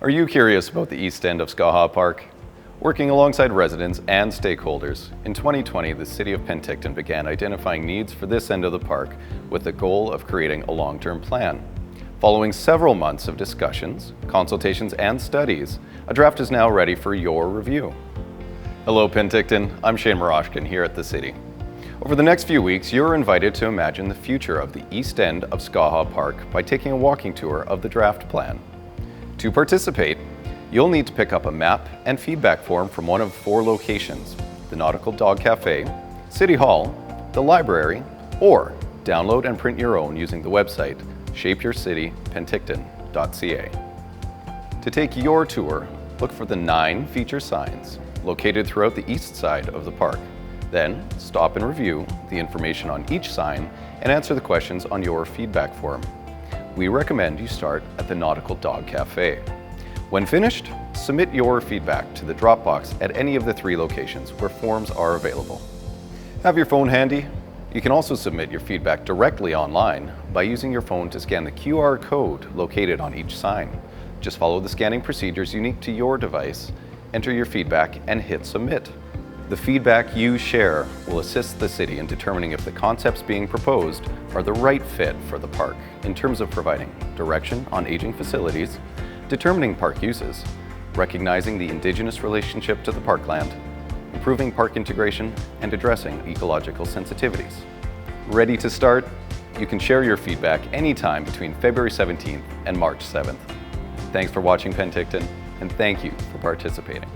Are you curious about the east end of Skaha Park? Working alongside residents and stakeholders, in 2020 the City of Penticton began identifying needs for this end of the park with the goal of creating a long-term plan. Following several months of discussions, consultations and studies, a draft is now ready for your review. Hello Penticton, I'm Shane Marashkin here at the City. Over the next few weeks, you're invited to imagine the future of the east end of Skaha Park by taking a walking tour of the draft plan. To participate, you'll need to pick up a map and feedback form from one of 4 locations: the Nautical Dog Cafe, City Hall, the library, or download and print your own using the website shapeyourcitypenticton.ca. To take your tour, look for the 9 feature signs located throughout the east side of the park. Then stop and review the information on each sign and answer the questions on your feedback form. We recommend you start at the Nautical Dog Cafe. When finished, submit your feedback to the Dropbox at any of the 3 locations where forms are available. Have your phone handy? You can also submit your feedback directly online by using your phone to scan the QR code located on each sign. Just follow the scanning procedures unique to your device, enter your feedback, and hit submit. The feedback you share will assist the City in determining if the concepts being proposed are the right fit for the park in terms of providing direction on aging facilities, determining park uses, recognizing the Indigenous relationship to the parkland, improving park integration, and addressing ecological sensitivities. Ready to start? You can share your feedback anytime between February 17th and March 7th. Thanks for watching Penticton, and thank you for participating.